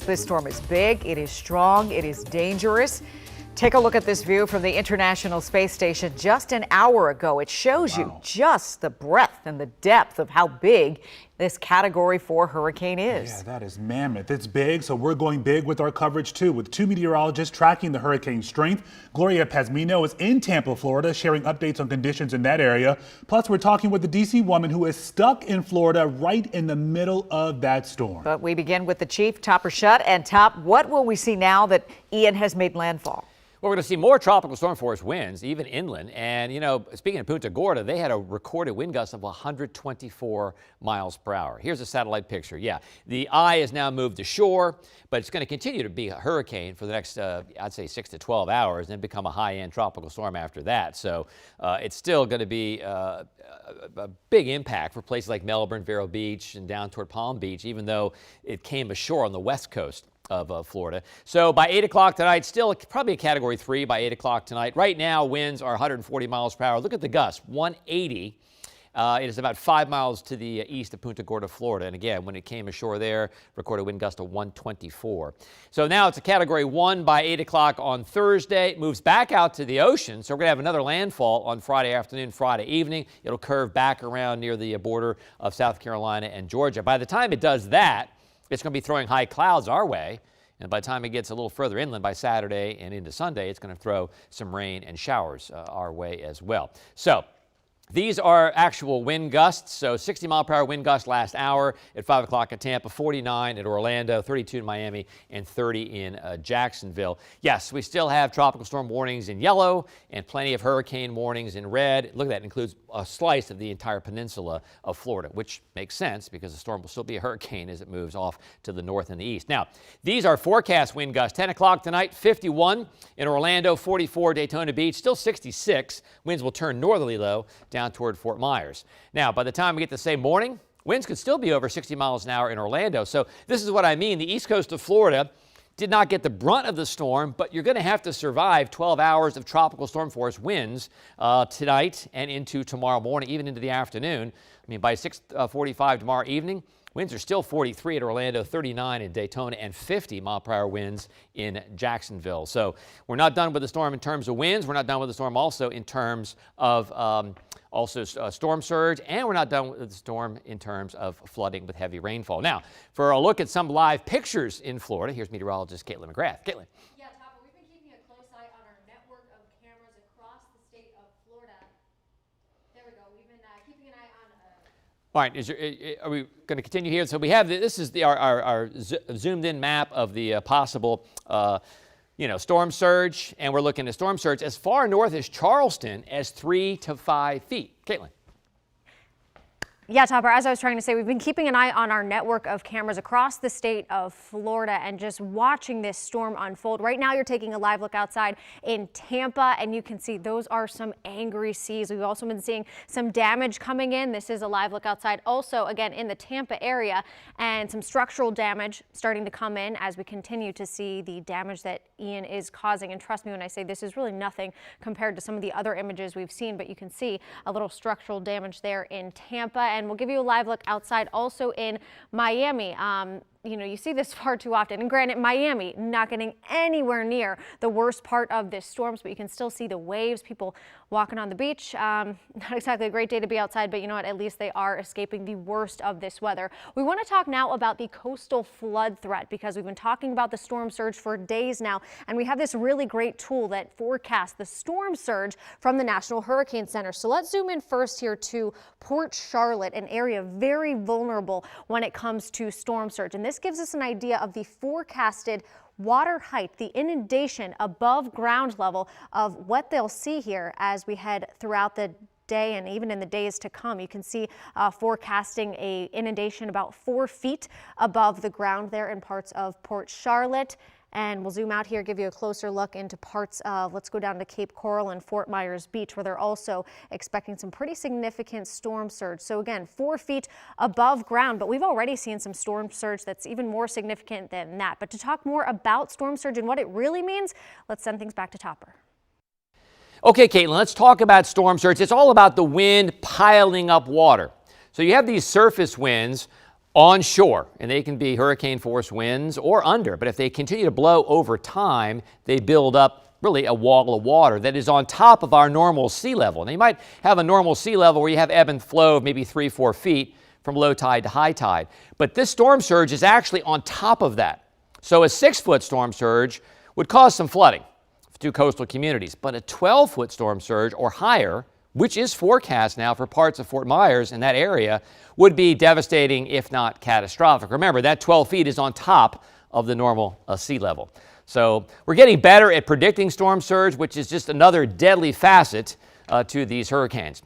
This storm is big, it is strong, it is dangerous. Take a look at this view from the International Space Station just an hour ago. It shows you just the breadth and the depth of how big this Category 4 hurricane is. Yeah, that is mammoth. It's big, so we're going big with our coverage too, with two meteorologists tracking the hurricane's strength. Gloria Pazmino is in Tampa, Florida, sharing updates on conditions in that area. Plus, we're talking with the D.C. woman who is stuck in Florida right in the middle of that storm. But we begin with the chief, Topper Shutt. And Top, what will we see now that Ian has made landfall? Well, we're going to see more tropical storm force winds, even inland. And, you know, speaking of Punta Gorda, they had a recorded wind gust of 124 miles per hour. Here's a satellite picture. Yeah, the eye has now moved to shore, but it's going to continue to be a hurricane for the next, I'd say, 6 to 12 hours, and then become a high-end tropical storm after that. So it's still going to be a big impact for places like Melbourne, Vero Beach, and down toward Palm Beach, even though it came ashore on the west coast of Florida. So by 8 o'clock tonight, still probably a Category 3 by 8 o'clock tonight. Right now, winds are 140 miles per hour. Look at the gusts, 180. It is about 5 miles to the east of Punta Gorda, Florida. And again, when it came ashore there, recorded wind gust of 124. So now it's a Category 1 by 8 o'clock on Thursday. It moves back out to the ocean. So we're going to have another landfall on Friday afternoon, Friday evening. It'll curve back around near the border of South Carolina and Georgia. By the time it does that, it's going to be throwing high clouds our way. And by the time it gets a little further inland by Saturday and into Sunday, it's going to throw some rain and showers our way as well. So these are actual wind gusts. So 60 mile per hour wind gust last hour at 5 o'clock at Tampa, 49 at Orlando, 32 in Miami, and 30 in Jacksonville. Yes, we still have tropical storm warnings in yellow and plenty of hurricane warnings in red. Look at that, it includes a slice of the entire peninsula of Florida, which makes sense because the storm will still be a hurricane as it moves off to the north and the east. Now, these are forecast wind gusts. 10 o'clock tonight, 51 in Orlando, 44 Daytona Beach, still 66. Winds will turn northerly, though, down toward Fort Myers. Now, by the time we get to say morning, winds could still be over 60 miles an hour in Orlando. So this is what I mean. The east coast of Florida did not get the brunt of the storm, but you're going to have to survive 12 hours of tropical storm force winds tonight and into tomorrow morning, even into the afternoon. I mean, by 6:45 tomorrow evening, winds are still 43 at Orlando, 39 in Daytona, and 50 mile per hour winds in Jacksonville. So we're not done with the storm in terms of winds. We're not done with the storm also in terms of storm surge, and we're not done with the storm in terms of flooding with heavy rainfall. Now, for a look at some live pictures in Florida, here's meteorologist Caitlin McGrath. Caitlin. Yeah, Topper, we've been keeping a close eye on our network of cameras across the state of Florida. There we go. We've been keeping an eye on. All right, are we going to continue here? So we have this is our zoomed-in map of the possible. Storm surge, and we're looking at storm surge as far north as Charleston as 3 to 5 feet. Caitlin. Yeah, Topper, as I was trying to say, we've been keeping an eye on our network of cameras across the state of Florida and just watching this storm unfold. Right now, you're taking a live look outside in Tampa, and you can see those are some angry seas. We've also been seeing some damage coming in. This is a live look outside also, again, in the Tampa area, and some structural damage starting to come in as we continue to see the damage that Ian is causing. And trust me when I say this is really nothing compared to some of the other images we've seen, but you can see a little structural damage there in Tampa. And we'll give you a live look outside also in Miami. You see this far too often. And granted, Miami not getting anywhere near the worst part of this storm, but you can still see the waves, people walking on the beach. Not exactly a great day to be outside, but you know what? At least they are escaping the worst of this weather. We want to talk now about the coastal flood threat because we've been talking about the storm surge for days now, and we have this really great tool that forecasts the storm surge from the National Hurricane Center. So let's zoom in first here to Port Charlotte, an area very vulnerable when it comes to storm surge. And this gives us an idea of the forecasted water height, the inundation above ground level of what they'll see here as we head throughout the day and even in the days to come. You can see forecasting a inundation about 4 feet above the ground there in parts of Port Charlotte. And we'll zoom out here, give you a closer look into parts of, let's go down to Cape Coral and Fort Myers Beach, where they're also expecting some pretty significant storm surge. So again, 4 feet above ground, but we've already seen some storm surge that's even more significant than that. But to talk more about storm surge and what it really means, let's send things back to Topper. Okay, Caitlin, let's talk about storm surge. It's all about the wind piling up water. So you have these surface winds onshore, and they can be hurricane force winds or under. But if they continue to blow over time, they build up really a wall of water that is on top of our normal sea level. Now, you might have a normal sea level where you have ebb and flow of maybe 3-4 feet from low tide to high tide. But this storm surge is actually on top of that. So a 6-foot storm surge would cause some flooding to coastal communities. But a 12-foot storm surge or higher, which is forecast now for parts of Fort Myers in that area, would be devastating, if not catastrophic. Remember, that 12 feet is on top of the normal sea level. So we're getting better at predicting storm surge, which is just another deadly facet to these hurricanes.